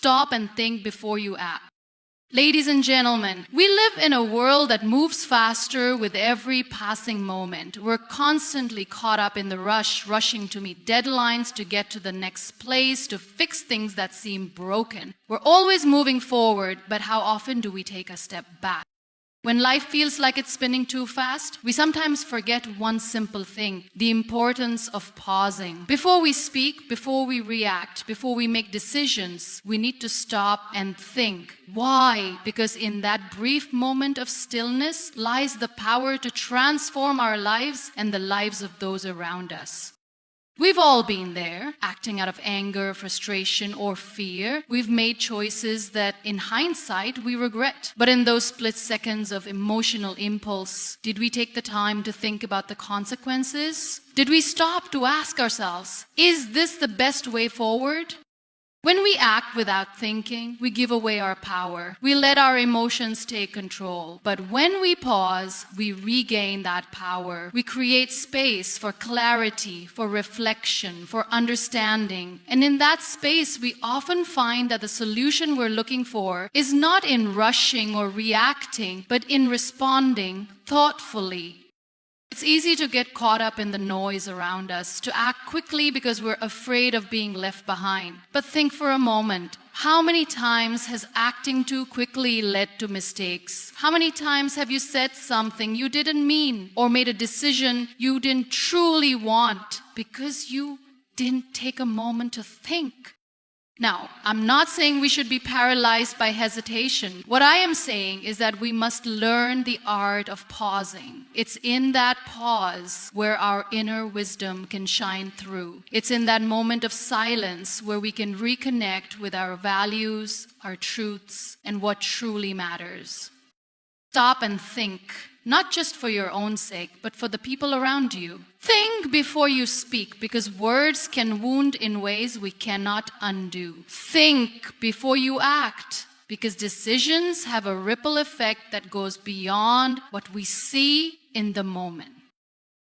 Stop and think before you act. Ladies and gentlemen, we live in a world that moves faster with every passing moment. We're constantly caught up in the rush, rushing to meet deadlines, to get to the next place, to fix things that seem broken. We're always moving forward, but how often do we take a step back? When life feels like it's spinning too fast, we sometimes forget one simple thing: the importance of pausing. Before we speak, before we react, before we make decisions, we need to stop and think. Why? Because in that brief moment of stillness lies the power to transform our lives and the lives of those around us. We've all been there, acting out of anger, frustration, or fear. We've made choices that, in hindsight, we regret. But in those split seconds of emotional impulse, did we take the time to think about the consequences? Did we stop to ask ourselves, is this the best way forward? When we act without thinking, we give away our power. We let our emotions take control. But when we pause, we regain that power. We create space for clarity, for reflection, for understanding. And in that space, we often find that the solution we're looking for is not in rushing or reacting, but in responding thoughtfully. It's easy to get caught up in the noise around us, to act quickly because we're afraid of being left behind. But think for a moment, how many times has acting too quickly led to mistakes? How many times have you said something you didn't mean or made a decision you didn't truly want because you didn't take a moment to think? Now, I'm not saying we should be paralyzed by hesitation. What I am saying is that we must learn the art of pausing. It's in that pause where our inner wisdom can shine through. It's in that moment of silence where we can reconnect with our values, our truths, and what truly matters. Stop and think, not just for your own sake, but for the people around you. Think before you speak, because words can wound in ways we cannot undo. Think before you act, because decisions have a ripple effect that goes beyond what we see in the moment.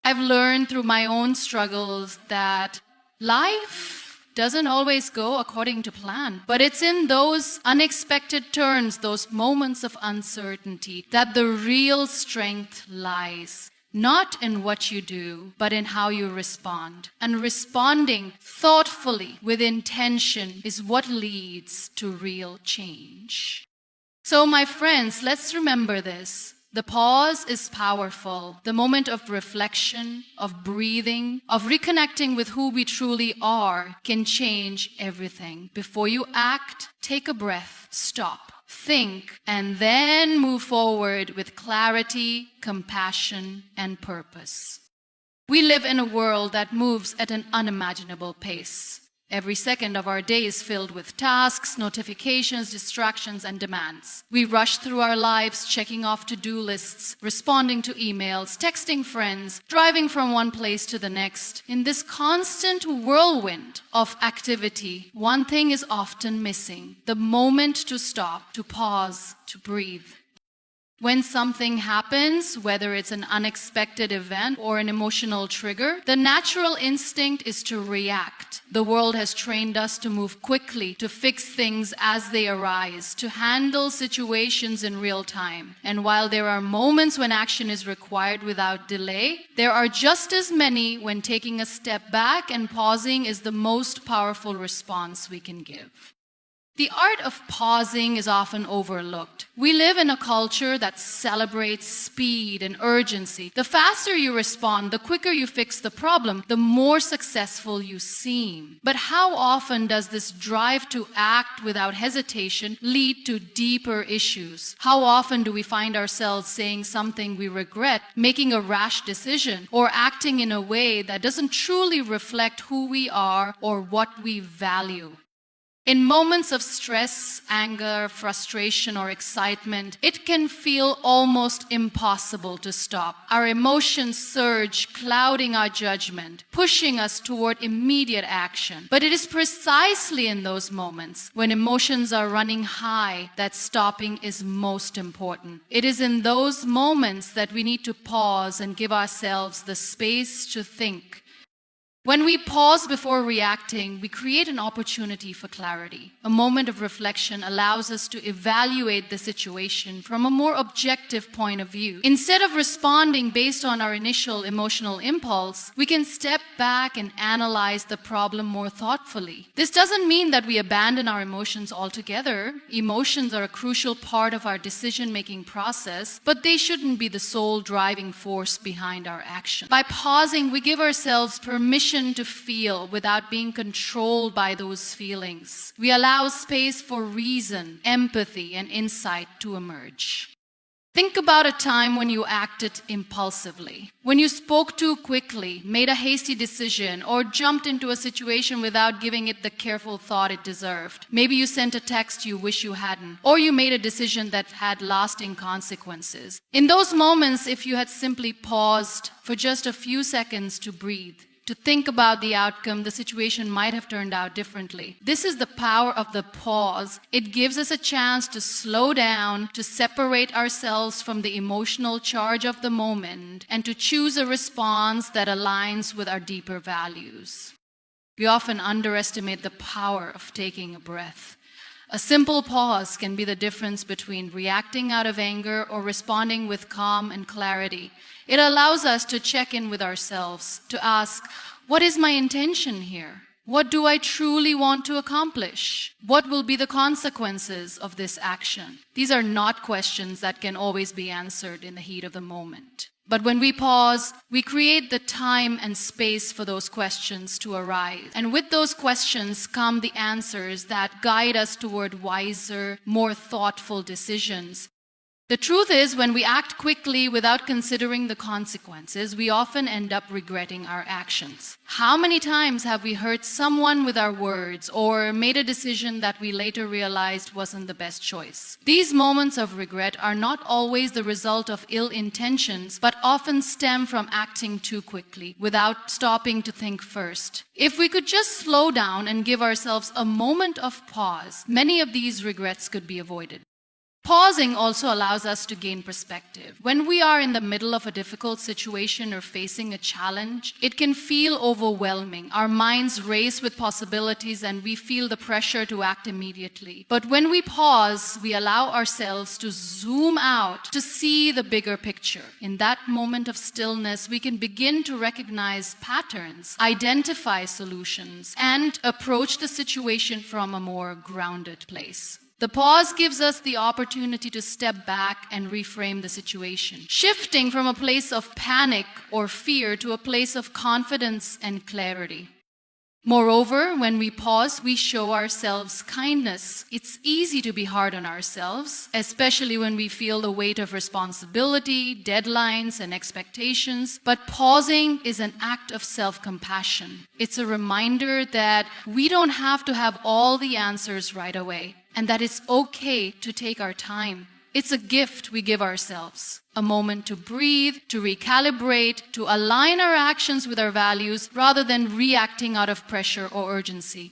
I've learned through my own struggles that life doesn't always go according to plan. But it's in those unexpected turns, those moments of uncertainty, that the real strength lies. Not in what you do, but in how you respond. And responding thoughtfully with intention is what leads to real change. So, my friends, let's remember this. The pause is powerful. The moment of reflection, of breathing, of reconnecting with who we truly are can change everything. Before you act, take a breath, stop, think, and then move forward with clarity, compassion, and purpose. We live in a world that moves at an unimaginable pace. Every second of our day is filled with tasks, notifications, distractions, and demands. We rush through our lives, checking off to-do lists, responding to emails, texting friends, driving from one place to the next. In this constant whirlwind of activity, one thing is often missing: the moment to stop, to pause, to breathe. When something happens, whether it's an unexpected event or an emotional trigger, the natural instinct is to react. The world has trained us to move quickly, to fix things as they arise, to handle situations in real time. And while there are moments when action is required without delay, there are just as many when taking a step back and pausing is the most powerful response we can give. The art of pausing is often overlooked. We live in a culture that celebrates speed and urgency. The faster you respond, the quicker you fix the problem, the more successful you seem. But how often does this drive to act without hesitation lead to deeper issues? How often do we find ourselves saying something we regret, making a rash decision, or acting in a way that doesn't truly reflect who we are or what we value? In moments of stress, anger, frustration, or excitement, it can feel almost impossible to stop. Our emotions surge, clouding our judgment, pushing us toward immediate action. But it is precisely in those moments, when emotions are running high, that stopping is most important. It is in those moments that we need to pause and give ourselves the space to think. When we pause before reacting, we create an opportunity for clarity. A moment of reflection allows us to evaluate the situation from a more objective point of view. Instead of responding based on our initial emotional impulse, we can step back and analyze the problem more thoughtfully. This doesn't mean that we abandon our emotions altogether. Emotions are a crucial part of our decision-making process, but they shouldn't be the sole driving force behind our action. By pausing, we give ourselves permission to feel without being controlled by those feelings. We allow space for reason, empathy, and insight to emerge. Think about a time when you acted impulsively, when you spoke too quickly, made a hasty decision, or jumped into a situation without giving it the careful thought it deserved. Maybe you sent a text you wish you hadn't, or you made a decision that had lasting consequences. In those moments, if you had simply paused for just a few seconds to breathe, to think about the outcome, the situation might have turned out differently. This is the power of the pause. It gives us a chance to slow down, to separate ourselves from the emotional charge of the moment, and to choose a response that aligns with our deeper values. We often underestimate the power of taking a breath. A simple pause can be the difference between reacting out of anger or responding with calm and clarity. It allows us to check in with ourselves, to ask, what is my intention here? What do I truly want to accomplish? What will be the consequences of this action? These are not questions that can always be answered in the heat of the moment. But when we pause, we create the time and space for those questions to arise. And with those questions come the answers that guide us toward wiser, more thoughtful decisions. The truth is, when we act quickly without considering the consequences, we often end up regretting our actions. How many times have we hurt someone with our words or made a decision that we later realized wasn't the best choice? These moments of regret are not always the result of ill intentions, but often stem from acting too quickly without stopping to think first. If we could just slow down and give ourselves a moment of pause, many of these regrets could be avoided. Pausing also allows us to gain perspective. When we are in the middle of a difficult situation or facing a challenge, it can feel overwhelming. Our minds race with possibilities and we feel the pressure to act immediately. But when we pause, we allow ourselves to zoom out to see the bigger picture. In that moment of stillness, we can begin to recognize patterns, identify solutions, and approach the situation from a more grounded place. The pause gives us the opportunity to step back and reframe the situation, shifting from a place of panic or fear to a place of confidence and clarity. Moreover, when we pause, we show ourselves kindness. It's easy to be hard on ourselves, especially when we feel the weight of responsibility, deadlines, and expectations. But pausing is an act of self-compassion. It's a reminder that we don't have to have all the answers right away, and that it's okay to take our time. It's a gift we give ourselves, a moment to breathe, to recalibrate, to align our actions with our values rather than reacting out of pressure or urgency.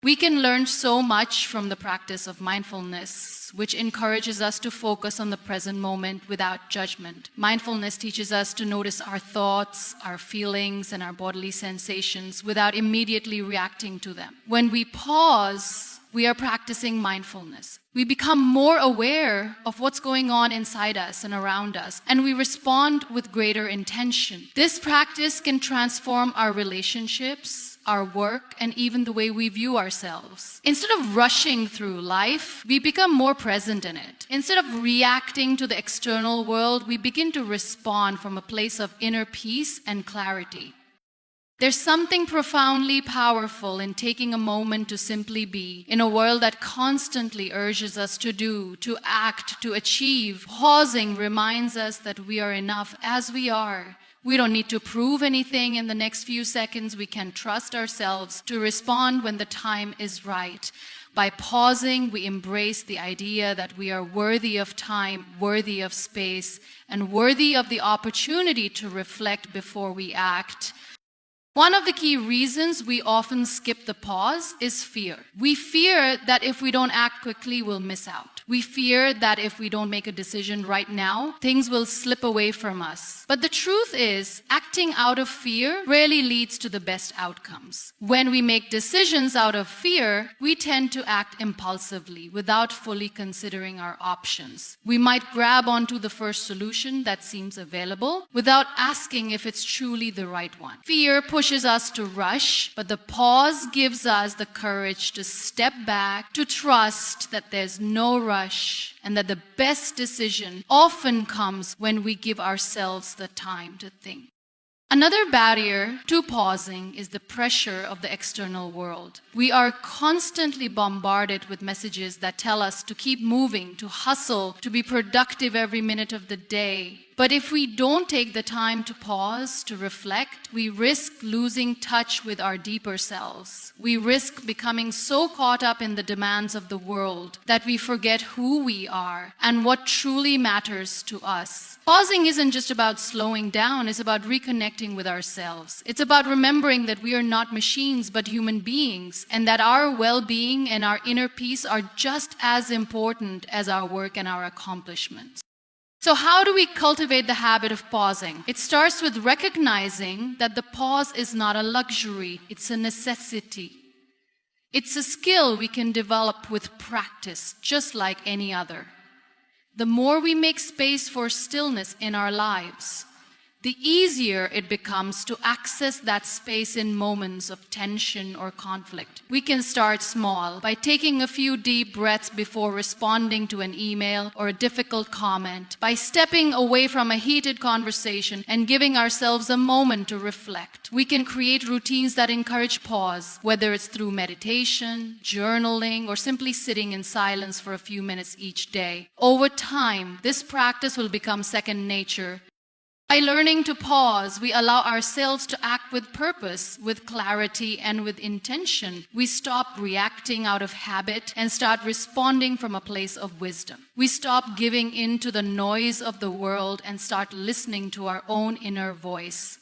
We can learn so much from the practice of mindfulness, which encourages us to focus on the present moment without judgment. Mindfulness teaches us to notice our thoughts, our feelings, and our bodily sensations without immediately reacting to them. When we pause, we are practicing mindfulness. We become more aware of what's going on inside us and around us, and we respond with greater intention. This practice can transform our relationships, our work, and even the way we view ourselves. Instead of rushing through life, we become more present in it. Instead of reacting to the external world, we begin to respond from a place of inner peace and clarity. There's something profoundly powerful in taking a moment to simply be in a world that constantly urges us to do, to act, to achieve. Pausing reminds us that we are enough as we are. We don't need to prove anything in the next few seconds. We can trust ourselves to respond when the time is right. By pausing, we embrace the idea that we are worthy of time, worthy of space, and worthy of the opportunity to reflect before we act. One of the key reasons we often skip the pause is fear. We fear that if we don't act quickly, we'll miss out. We fear that if we don't make a decision right now, things will slip away from us. But the truth is, acting out of fear rarely leads to the best outcomes. When we make decisions out of fear, we tend to act impulsively without fully considering our options. We might grab onto the first solution that seems available without asking if it's truly the right one. Fear pushes us to rush, but the pause gives us the courage to step back, to trust that there's no rush, and that the best decision often comes when we give ourselves the time to think. Another barrier to pausing is the pressure of the external world. We are constantly bombarded with messages that tell us to keep moving, to hustle, to be productive every minute of the day. But if we don't take the time to pause, to reflect, we risk losing touch with our deeper selves. We risk becoming so caught up in the demands of the world that we forget who we are and what truly matters to us. Pausing isn't just about slowing down, it's about reconnecting with ourselves. It's about remembering that we are not machines but human beings, and that our well-being and our inner peace are just as important as our work and our accomplishments. So how do we cultivate the habit of pausing? It starts with recognizing that the pause is not a luxury, it's a necessity. It's a skill we can develop with practice, just like any other. The more we make space for stillness in our lives, the easier it becomes to access that space in moments of tension or conflict. We can start small by taking a few deep breaths before responding to an email or a difficult comment, by stepping away from a heated conversation and giving ourselves a moment to reflect. We can create routines that encourage pause, whether it's through meditation, journaling, or simply sitting in silence for a few minutes each day. Over time, this practice will become second nature. By learning to pause, we allow ourselves to act with purpose, with clarity, and with intention. We stop reacting out of habit and start responding from a place of wisdom. We stop giving in to the noise of the world and start listening to our own inner voice.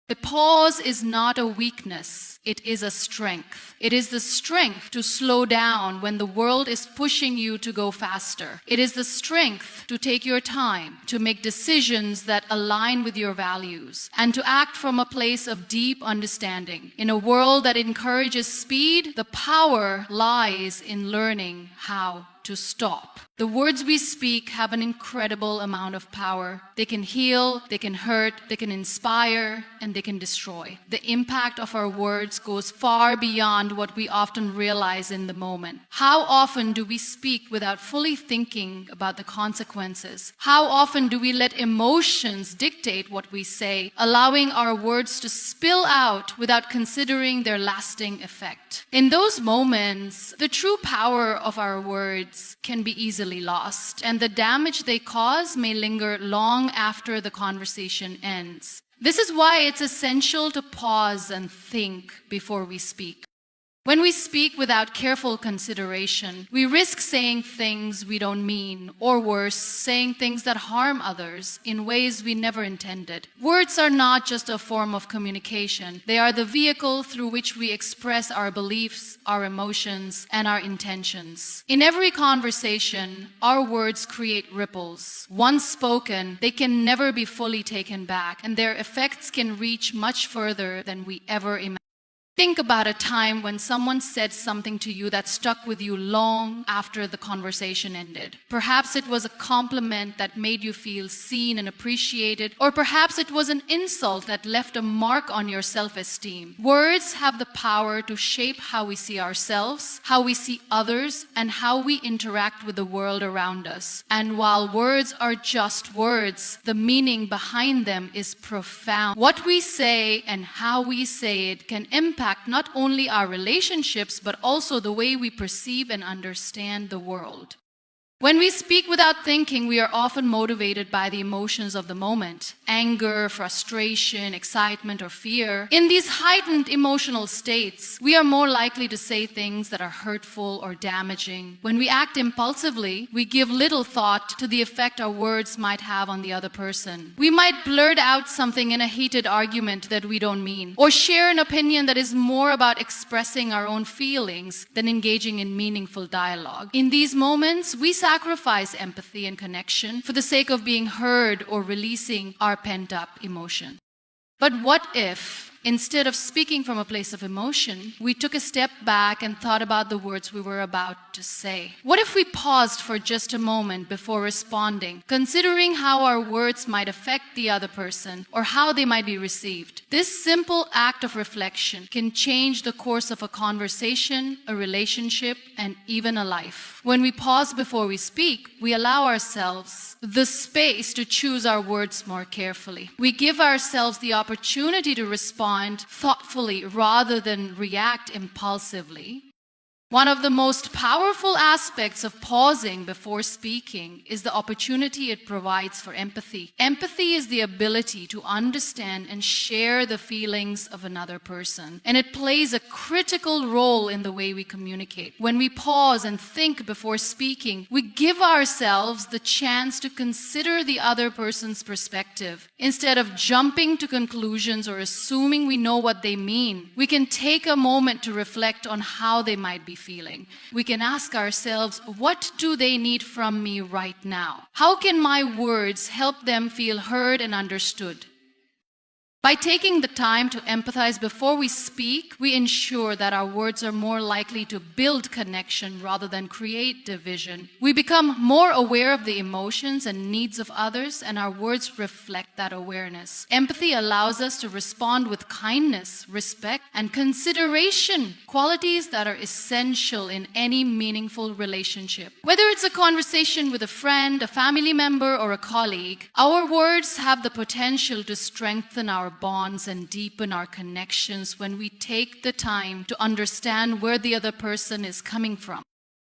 The pause is not a weakness, it is a strength. It is the strength to slow down when the world is pushing you to go faster. It is the strength to take your time, to make decisions that align with your values, and to act from a place of deep understanding. In a world that encourages speed, the power lies in learning how to stop. The words we speak have an incredible amount of power. They can heal, they can hurt, they can inspire, and they can destroy. The impact of our words goes far beyond what we often realize in the moment. How often do we speak without fully thinking about the consequences? How often do we let emotions dictate what we say, allowing our words to spill out without considering their lasting effect? In those moments, the true power of our words can be easily lost, and the damage they cause may linger long after the conversation ends. This is why it's essential to pause and think before we speak. When we speak without careful consideration, we risk saying things we don't mean, or worse, saying things that harm others in ways we never intended. Words are not just a form of communication. They are the vehicle through which we express our beliefs, our emotions, and our intentions. In every conversation, our words create ripples. Once spoken, they can never be fully taken back, and their effects can reach much further than we ever imagined. Think about a time when someone said something to you that stuck with you long after the conversation ended. Perhaps it was a compliment that made you feel seen and appreciated, or perhaps it was an insult that left a mark on your self-esteem. Words have the power to shape how we see ourselves, how we see others, and how we interact with the world around us. And while words are just words, the meaning behind them is profound. What we say and how we say it can impact not only our relationships, but also the way we perceive and understand the world. When we speak without thinking, we are often motivated by the emotions of the moment: anger, frustration, excitement, or fear. In these heightened emotional states, we are more likely to say things that are hurtful or damaging. When we act impulsively, we give little thought to the effect our words might have on the other person. We might blurt out something in a heated argument that we don't mean, or share an opinion that is more about expressing our own feelings than engaging in meaningful dialogue. In these moments, we sacrifice sacrifice empathy and connection for the sake of being heard or releasing our pent-up emotion. But what if, instead of speaking from a place of emotion, we took a step back and thought about the words we were about to say? What if we paused for just a moment before responding, considering how our words might affect the other person or how they might be received? This simple act of reflection can change the course of a conversation, a relationship, and even a life. When we pause before we speak, we allow ourselves the space to choose our words more carefully. We give ourselves the opportunity to respond thoughtfully rather than react impulsively. One of the most powerful aspects of pausing before speaking is the opportunity it provides for empathy. Empathy is the ability to understand and share the feelings of another person, and it plays a critical role in the way we communicate. When we pause and think before speaking, we give ourselves the chance to consider the other person's perspective. Instead of jumping to conclusions or assuming we know what they mean, we can take a moment to reflect on how they might be feeling. We can ask ourselves, what do they need from me right now? How can my words help them feel heard and understood? By taking the time to empathize before we speak, we ensure that our words are more likely to build connection rather than create division. We become more aware of the emotions and needs of others, and our words reflect that awareness. Empathy allows us to respond with kindness, respect, and consideration, qualities that are essential in any meaningful relationship. Whether it's a conversation with a friend, a family member, or a colleague, our words have the potential to strengthen our bonds and deepen our connections when we take the time to understand where the other person is coming from.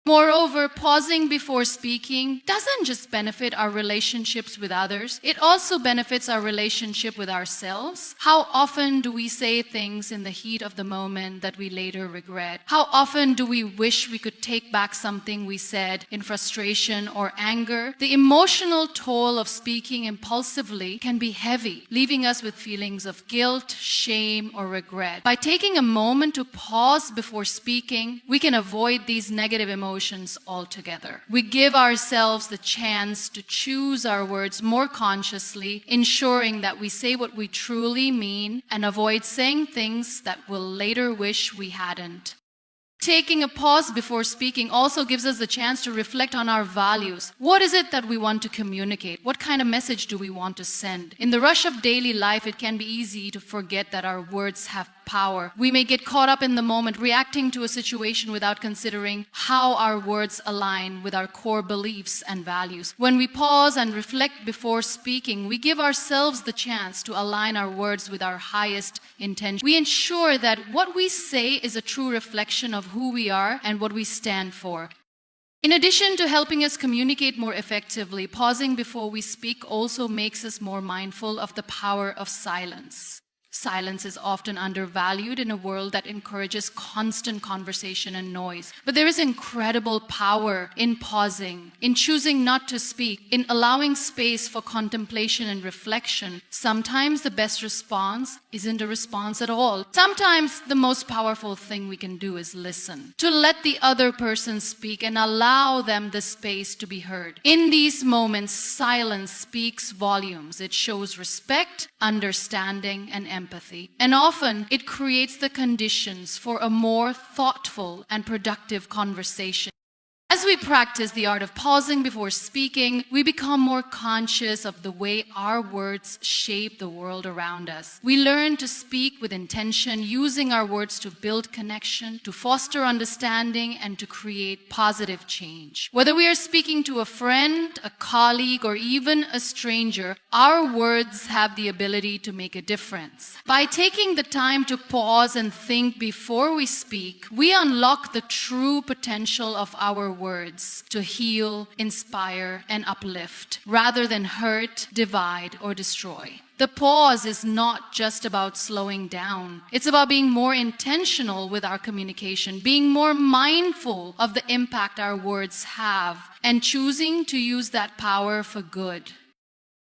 Moreover, pausing before speaking doesn't just benefit our relationships with others, it also benefits our relationship with ourselves. How often do we say things in the heat of the moment that we later regret? How often do we wish we could take back something we said in frustration or anger? The emotional toll of speaking impulsively can be heavy, leaving us with feelings of guilt, shame, or regret. By taking a moment to pause before speaking, we can avoid these negative emotions altogether. We give ourselves the chance to choose our words more consciously, ensuring that we say what we truly mean and avoid saying things that we'll later wish we hadn't. Taking a pause before speaking also gives us the chance to reflect on our values. What is it that we want to communicate? What kind of message do we want to send? In the rush of daily life, it can be easy to forget that our words have power. We may get caught up in the moment, reacting to a situation without considering how our words align with our core beliefs and values. When we pause and reflect before speaking, we give ourselves the chance to align our words with our highest intention. We ensure that what we say is a true reflection of who we are and what we stand for. In addition to helping us communicate more effectively, pausing before we speak also makes us more mindful of the power of silence. Silence is often undervalued in a world that encourages constant conversation and noise. But there is incredible power in pausing, in choosing not to speak, in allowing space for contemplation and reflection. Sometimes the best response isn't a response at all. Sometimes the most powerful thing we can do is listen, to let the other person speak and allow them the space to be heard. In these moments, silence speaks volumes. It shows respect, understanding, and empathy. And often it creates the conditions for a more thoughtful and productive conversation. As we practice the art of pausing before speaking, we become more conscious of the way our words shape the world around us. We learn to speak with intention, using our words to build connection, to foster understanding, and to create positive change. Whether we are speaking to a friend, a colleague, or even a stranger, our words have the ability to make a difference. By taking the time to pause and think before we speak, we unlock the true potential of our words to heal, inspire, and uplift, rather than hurt, divide, or destroy. The pause is not just about slowing down. It's about being more intentional with our communication, being more mindful of the impact our words have, and choosing to use that power for good.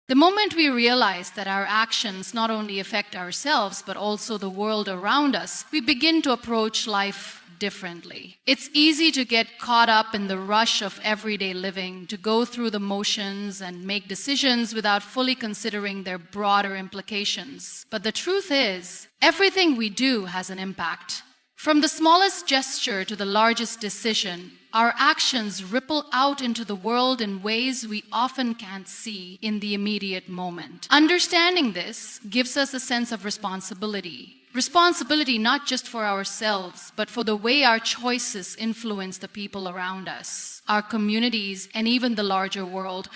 The moment we realize that our actions not only affect ourselves, but also the world around us, we begin to approach life differently. It's easy to get caught up in the rush of everyday living, to go through the motions and make decisions without fully considering their broader implications. But the truth is, everything we do has an impact. From the smallest gesture to the largest decision, our actions ripple out into the world in ways we often can't see in the immediate moment. Understanding this gives us a sense of responsibility. Responsibility not just for ourselves, but for the way our choices influence the people around us, our communities, and even the larger world.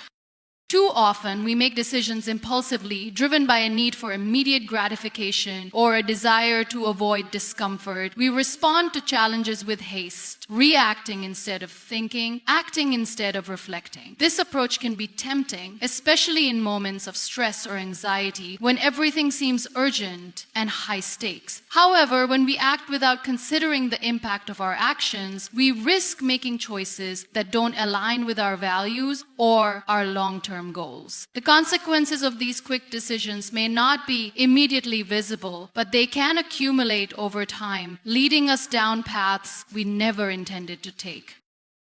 Too often, we make decisions impulsively, driven by a need for immediate gratification or a desire to avoid discomfort. We respond to challenges with haste, reacting instead of thinking, acting instead of reflecting. This approach can be tempting, especially in moments of stress or anxiety, when everything seems urgent and high stakes. However, when we act without considering the impact of our actions, we risk making choices that don't align with our values or our long-term goals. The consequences of these quick decisions may not be immediately visible, but they can accumulate over time, leading us down paths we never intended to take.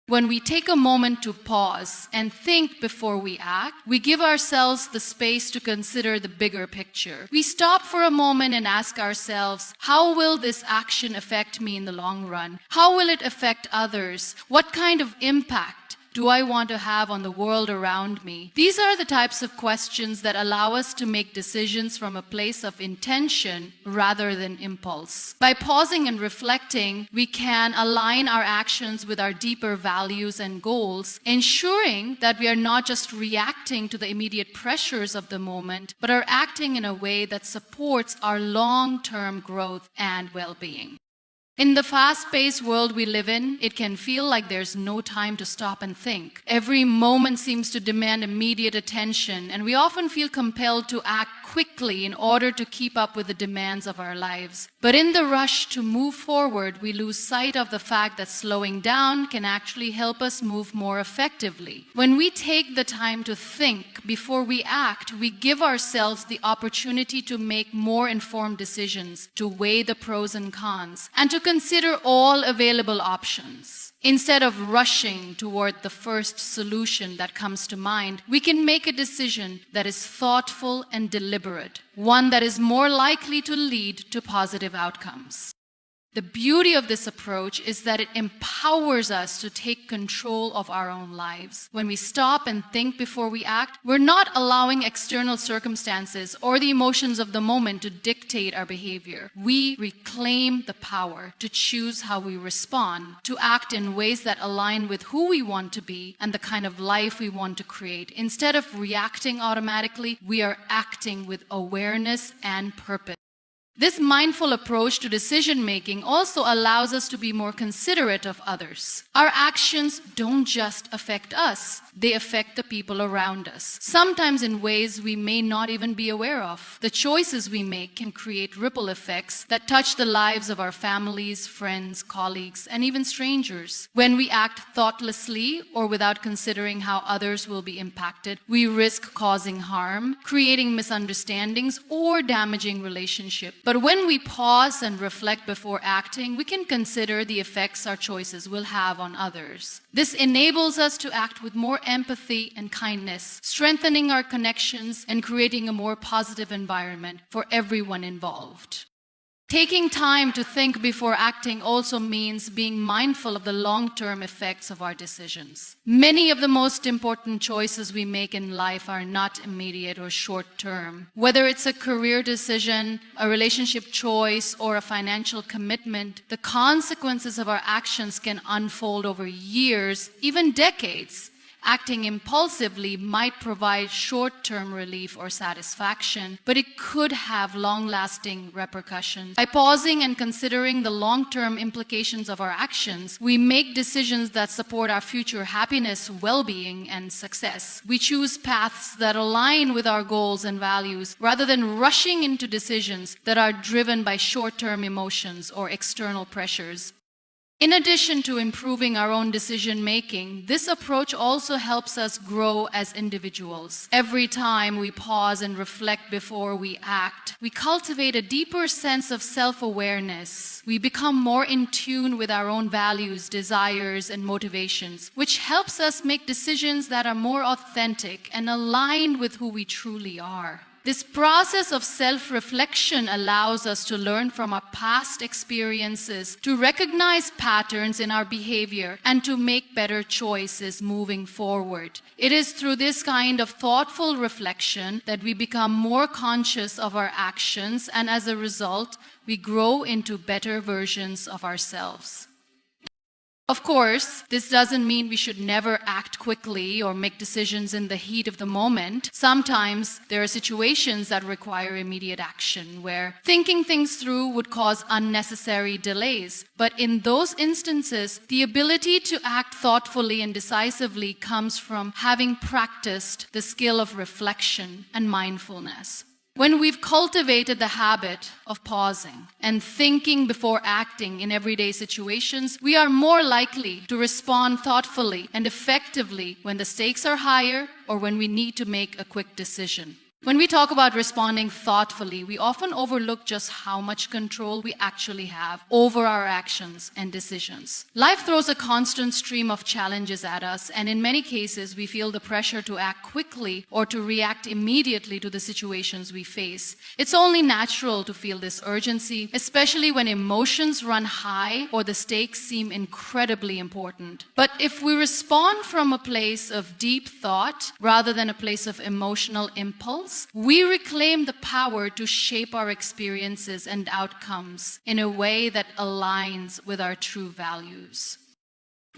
When we take a moment to pause and think before we act, we give ourselves the space to consider the bigger picture. We stop for a moment and ask ourselves, how will this action affect me in the long run? How will it affect others? What kind of impact do I want to have on the world around me? These are the types of questions that allow us to make decisions from a place of intention rather than impulse. By pausing and reflecting, we can align our actions with our deeper values and goals, ensuring that we are not just reacting to the immediate pressures of the moment, but are acting in a way that supports our long-term growth and well-being. In the fast-paced world we live in, it can feel like there's no time to stop and think. Every moment seems to demand immediate attention, and we often feel compelled to act quickly in order to keep up with the demands of our lives. But in the rush to move forward, we lose sight of the fact that slowing down can actually help us move more effectively. When we take the time to think before we act, we give ourselves the opportunity to make more informed decisions, to weigh the pros and cons, and to consider all available options. Instead of rushing toward the first solution that comes to mind, we can make a decision that is thoughtful and deliberate, one that is more likely to lead to positive outcomes. The beauty of this approach is that it empowers us to take control of our own lives. When we stop and think before we act, we're not allowing external circumstances or the emotions of the moment to dictate our behavior. We reclaim the power to choose how we respond, to act in ways that align with who we want to be and the kind of life we want to create. Instead of reacting automatically, we are acting with awareness and purpose. This mindful approach to decision-making also allows us to be more considerate of others. Our actions don't just affect us, they affect the people around us, sometimes in ways we may not even be aware of. The choices we make can create ripple effects that touch the lives of our families, friends, colleagues, and even strangers. When we act thoughtlessly or without considering how others will be impacted, we risk causing harm, creating misunderstandings, or damaging relationships. But when we pause and reflect before acting, we can consider the effects our choices will have on others. This enables us to act with more empathy and kindness, strengthening our connections and creating a more positive environment for everyone involved. Taking time to think before acting also means being mindful of the long-term effects of our decisions. Many of the most important choices we make in life are not immediate or short-term. Whether it's a career decision, a relationship choice, or a financial commitment, the consequences of our actions can unfold over years, even decades. Acting impulsively might provide short-term relief or satisfaction, but it could have long-lasting repercussions. By pausing and considering the long-term implications of our actions, we make decisions that support our future happiness, well-being, and success. We choose paths that align with our goals and values, rather than rushing into decisions that are driven by short-term emotions or external pressures. In addition to improving our own decision making, this approach also helps us grow as individuals. Every time we pause and reflect before we act, we cultivate a deeper sense of self-awareness. We become more in tune with our own values, desires, and motivations, which helps us make decisions that are more authentic and aligned with who we truly are. This process of self-reflection allows us to learn from our past experiences, to recognize patterns in our behavior, and to make better choices moving forward. It is through this kind of thoughtful reflection that we become more conscious of our actions, and as a result, we grow into better versions of ourselves. Of course, this doesn't mean we should never act quickly or make decisions in the heat of the moment. Sometimes there are situations that require immediate action, where thinking things through would cause unnecessary delays. But in those instances, the ability to act thoughtfully and decisively comes from having practiced the skill of reflection and mindfulness. When we've cultivated the habit of pausing and thinking before acting in everyday situations, we are more likely to respond thoughtfully and effectively when the stakes are higher or when we need to make a quick decision. When we talk about responding thoughtfully, we often overlook just how much control we actually have over our actions and decisions. Life throws a constant stream of challenges at us, and in many cases, we feel the pressure to act quickly or to react immediately to the situations we face. It's only natural to feel this urgency, especially when emotions run high or the stakes seem incredibly important. But if we respond from a place of deep thought rather than a place of emotional impulse, we reclaim the power to shape our experiences and outcomes in a way that aligns with our true values.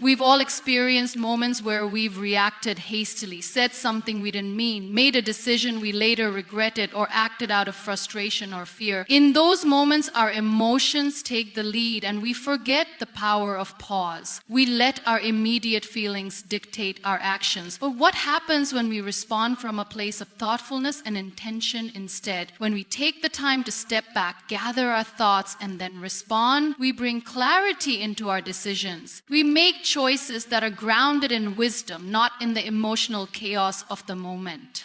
We've all experienced moments where we've reacted hastily, said something we didn't mean, made a decision we later regretted, or acted out of frustration or fear. In those moments, our emotions take the lead and we forget the power of pause. We let our immediate feelings dictate our actions. But what happens when we respond from a place of thoughtfulness and intention instead? When we take the time to step back, gather our thoughts, and then respond, we bring clarity into our decisions. We make choices that are grounded in wisdom, not in the emotional chaos of the moment.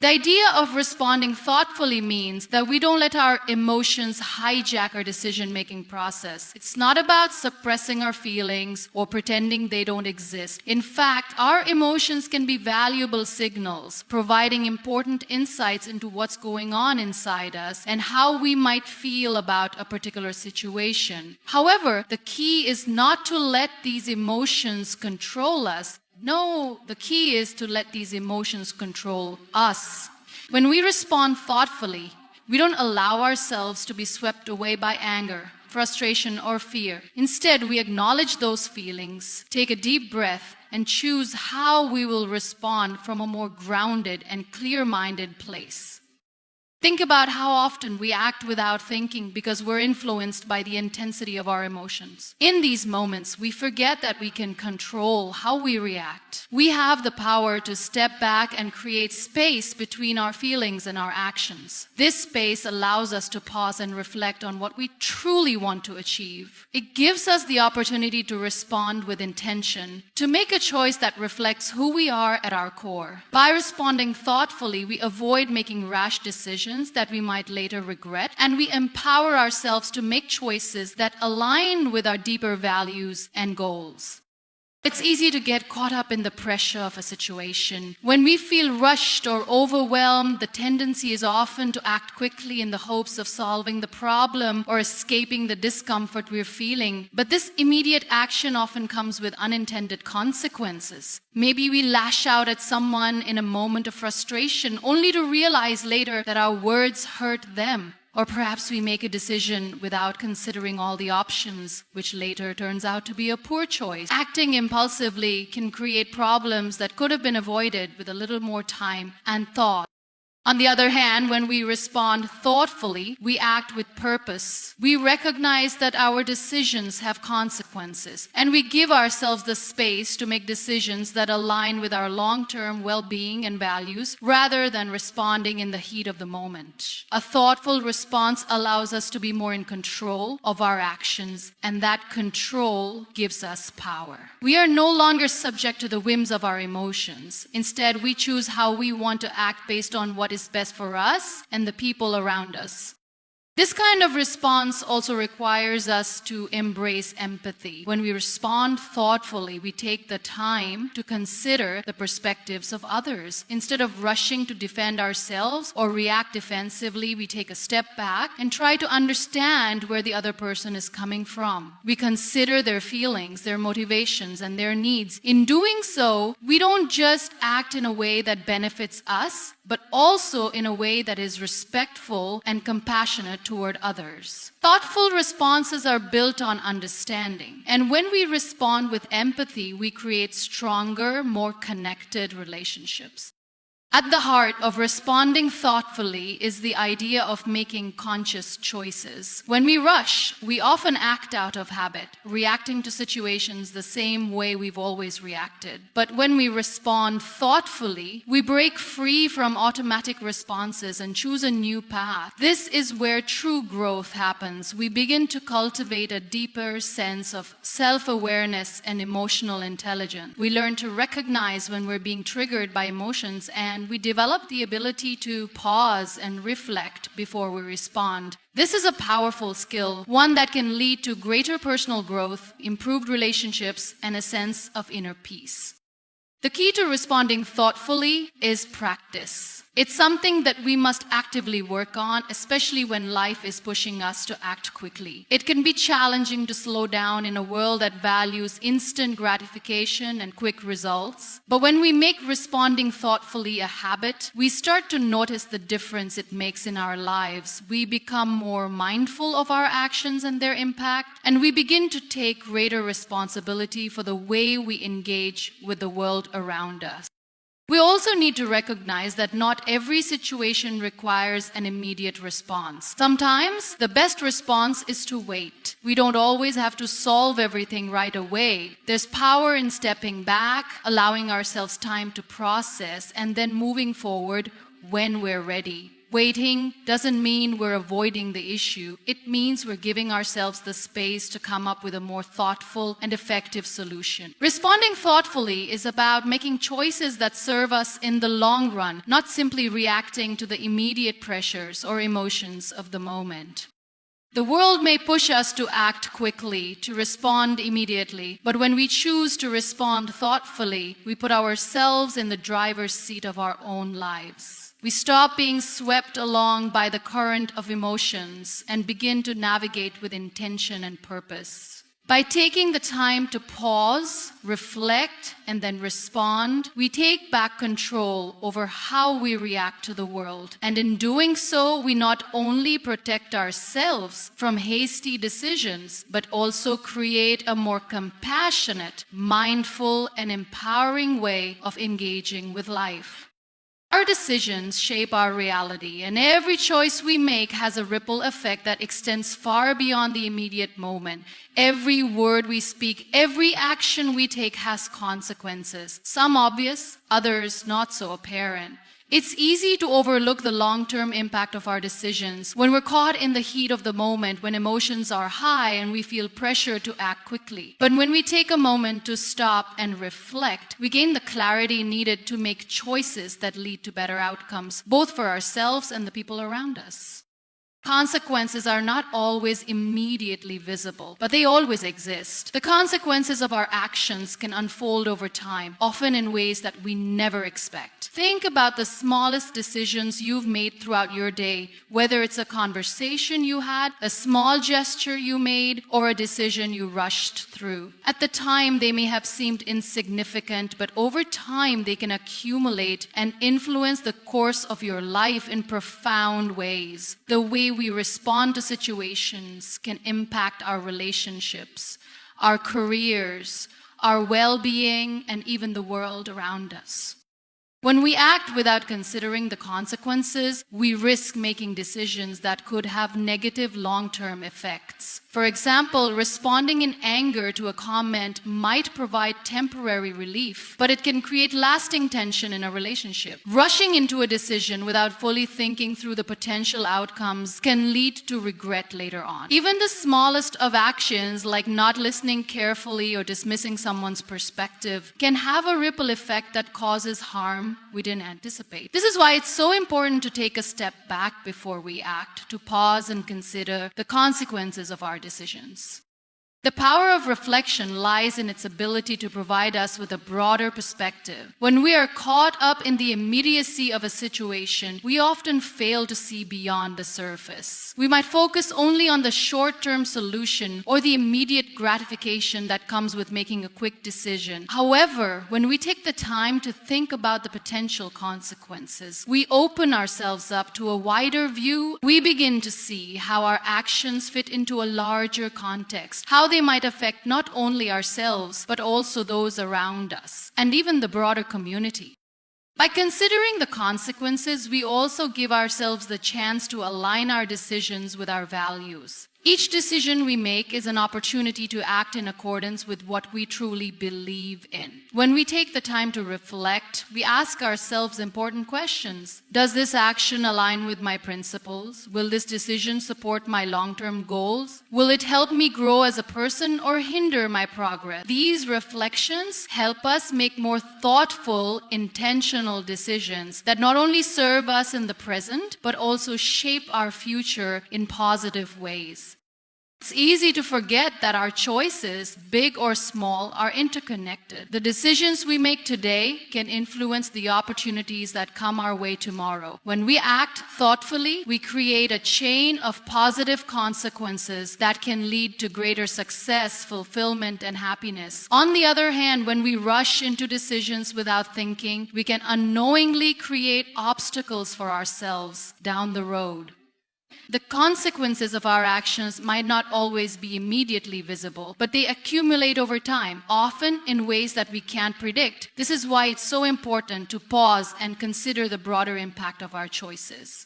The idea of responding thoughtfully means that we don't let our emotions hijack our decision-making process. It's not about suppressing our feelings or pretending they don't exist. In fact, our emotions can be valuable signals, providing important insights into what's going on inside us and how we might feel about a particular situation. However, the key is not to let these emotions control us. No, the key is to let these emotions control us. When we respond thoughtfully, we don't allow ourselves to be swept away by anger, frustration, or fear. Instead, we acknowledge those feelings, take a deep breath, and choose how we will respond from a more grounded and clear-minded place. Think about how often we act without thinking because we're influenced by the intensity of our emotions. In these moments, we forget that we can control how we react. We have the power to step back and create space between our feelings and our actions. This space allows us to pause and reflect on what we truly want to achieve. It gives us the opportunity to respond with intention, to make a choice that reflects who we are at our core. By responding thoughtfully, we avoid making rash decisions that we might later regret, and we empower ourselves to make choices that align with our deeper values and goals. It's easy to get caught up in the pressure of a situation. When we feel rushed or overwhelmed, the tendency is often to act quickly in the hopes of solving the problem or escaping the discomfort we're feeling. But this immediate action often comes with unintended consequences. Maybe we lash out at someone in a moment of frustration, only to realize later that our words hurt them. Or perhaps we make a decision without considering all the options, which later turns out to be a poor choice. Acting impulsively can create problems that could have been avoided with a little more time and thought. On the other hand, when we respond thoughtfully, we act with purpose. We recognize that our decisions have consequences, and we give ourselves the space to make decisions that align with our long-term well-being and values rather than responding in the heat of the moment. A thoughtful response allows us to be more in control of our actions, and that control gives us power. We are no longer subject to the whims of our emotions. Instead, we choose how we want to act based on what is best for us and the people around us. This kind of response also requires us to embrace empathy. When we respond thoughtfully, we take the time to consider the perspectives of others. Instead of rushing to defend ourselves or react defensively, we take a step back and try to understand where the other person is coming from. We consider their feelings, their motivations, and their needs. In doing so, we don't just act in a way that benefits us, but also in a way that is respectful and compassionate toward others. Thoughtful responses are built on understanding. And when we respond with empathy, we create stronger, more connected relationships. At the heart of responding thoughtfully is the idea of making conscious choices. When we rush, we often act out of habit, reacting to situations the same way we've always reacted. But when we respond thoughtfully, we break free from automatic responses and choose a new path. This is where true growth happens. We begin to cultivate a deeper sense of self-awareness and emotional intelligence. We learn to recognize when we're being triggered by emotions, and we develop the ability to pause and reflect before we respond. This is a powerful skill, one that can lead to greater personal growth, improved relationships, and a sense of inner peace. The key to responding thoughtfully is practice. It's something that we must actively work on, especially when life is pushing us to act quickly. It can be challenging to slow down in a world that values instant gratification and quick results. But when we make responding thoughtfully a habit, we start to notice the difference it makes in our lives. We become more mindful of our actions and their impact, and we begin to take greater responsibility for the way we engage with the world around us. We also need to recognize that not every situation requires an immediate response. Sometimes the best response is to wait. We don't always have to solve everything right away. There's power in stepping back, allowing ourselves time to process, and then moving forward when we're ready. Waiting doesn't mean we're avoiding the issue. It means we're giving ourselves the space to come up with a more thoughtful and effective solution. Responding thoughtfully is about making choices that serve us in the long run, not simply reacting to the immediate pressures or emotions of the moment. The world may push us to act quickly, to respond immediately, but when we choose to respond thoughtfully, we put ourselves in the driver's seat of our own lives. We stop being swept along by the current of emotions and begin to navigate with intention and purpose. By taking the time to pause, reflect, and then respond, we take back control over how we react to the world. And in doing so, we not only protect ourselves from hasty decisions, but also create a more compassionate, mindful, and empowering way of engaging with life. Our decisions shape our reality, and every choice we make has a ripple effect that extends far beyond the immediate moment. Every word we speak, every action we take has consequences, some obvious, others not so apparent. It's easy to overlook the long-term impact of our decisions when we're caught in the heat of the moment, when emotions are high and we feel pressure to act quickly. But when we take a moment to stop and reflect, we gain the clarity needed to make choices that lead to better outcomes, both for ourselves and the people around us. Consequences are not always immediately visible, but they always exist. The consequences of our actions can unfold over time, often in ways that we never expect. Think about the smallest decisions you've made throughout your day, whether it's a conversation you had, a small gesture you made, or a decision you rushed through. At the time, they may have seemed insignificant, but over time, they can accumulate and influence the course of your life in profound ways. The way we respond to situations can impact our relationships, our careers, our well-being, and even the world around us. When we act without considering the consequences, we risk making decisions that could have negative long-term effects. For example, responding in anger to a comment might provide temporary relief, but it can create lasting tension in a relationship. Rushing into a decision without fully thinking through the potential outcomes can lead to regret later on. Even the smallest of actions, like not listening carefully or dismissing someone's perspective, can have a ripple effect that causes harm we didn't anticipate. This is why it's so important to take a step back before we act, to pause and consider the consequences of our decisions. The power of reflection lies in its ability to provide us with a broader perspective. When we are caught up in the immediacy of a situation, we often fail to see beyond the surface. We might focus only on the short-term solution or the immediate gratification that comes with making a quick decision. However, when we take the time to think about the potential consequences, we open ourselves up to a wider view. We begin to see how our actions fit into a larger context, how they might affect not only ourselves, but also those around us, and even the broader community. By considering the consequences, we also give ourselves the chance to align our decisions with our values. Each decision we make is an opportunity to act in accordance with what we truly believe in. When we take the time to reflect, we ask ourselves important questions. Does this action align with my principles? Will this decision support my long-term goals? Will it help me grow as a person or hinder my progress? These reflections help us make more thoughtful, intentional decisions that not only serve us in the present, but also shape our future in positive ways. It's easy to forget that our choices, big or small, are interconnected. The decisions we make today can influence the opportunities that come our way tomorrow. When we act thoughtfully, we create a chain of positive consequences that can lead to greater success, fulfillment, and happiness. On the other hand, when we rush into decisions without thinking, we can unknowingly create obstacles for ourselves down the road. The consequences of our actions might not always be immediately visible, but they accumulate over time, often in ways that we can't predict. This is why it's so important to pause and consider the broader impact of our choices.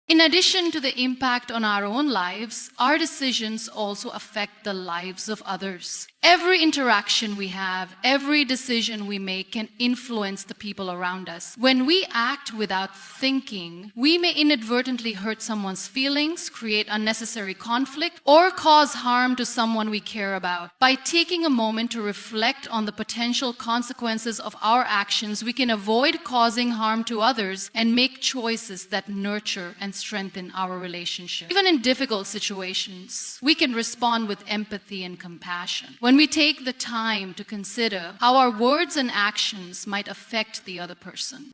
In addition to the impact on our own lives, our decisions also affect the lives of others. Every interaction we have, every decision we make can influence the people around us. When we act without thinking, we may inadvertently hurt someone's feelings, create unnecessary conflict, or cause harm to someone we care about. By taking a moment to reflect on the potential consequences of our actions, we can avoid causing harm to others and make choices that nurture and strengthen our relationship. Even in difficult situations, we can respond with empathy and compassion. When we take the time to consider how our words and actions might affect the other person.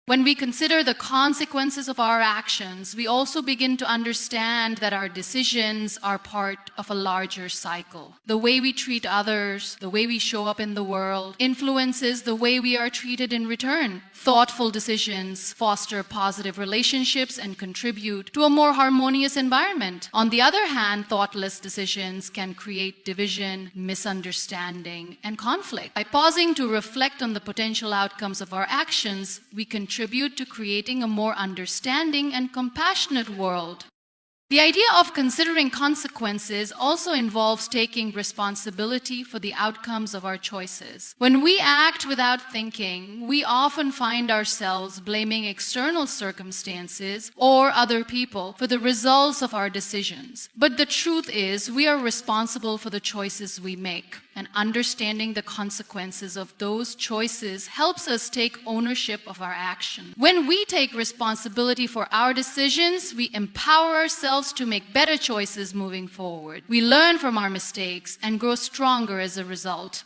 When we consider the consequences of our actions, we also begin to understand that our decisions are part of a larger cycle. The way we treat others, the way we show up in the world, influences the way we are treated in return. Thoughtful decisions foster positive relationships and contribute to a more harmonious environment. On the other hand, thoughtless decisions can create division, misunderstanding, and conflict. By pausing to reflect on the potential outcomes of our actions, we contribute to creating a more understanding and compassionate world. The idea of considering consequences also involves taking responsibility for the outcomes of our choices. When we act without thinking, we often find ourselves blaming external circumstances or other people for the results of our decisions. But the truth is, we are responsible for the choices we make, and understanding the consequences of those choices helps us take ownership of our action. When we take responsibility for our decisions, we empower ourselves to make better choices moving forward. We learn from our mistakes and grow stronger as a result.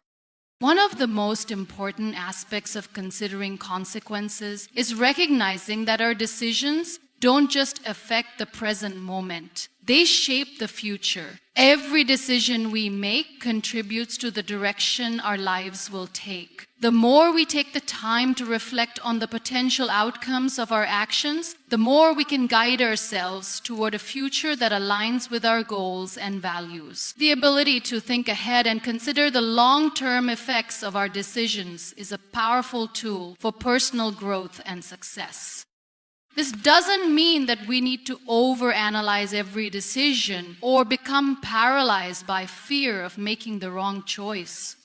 One of the most important aspects of considering consequences is recognizing that our decisions don't just affect the present moment. They shape the future. Every decision we make contributes to the direction our lives will take. The more we take the time to reflect on the potential outcomes of our actions, the more we can guide ourselves toward a future that aligns with our goals and values. The ability to think ahead and consider the long-term effects of our decisions is a powerful tool for personal growth and success. This doesn't mean that we need to overanalyze every decision or become paralyzed by fear of making the wrong choice.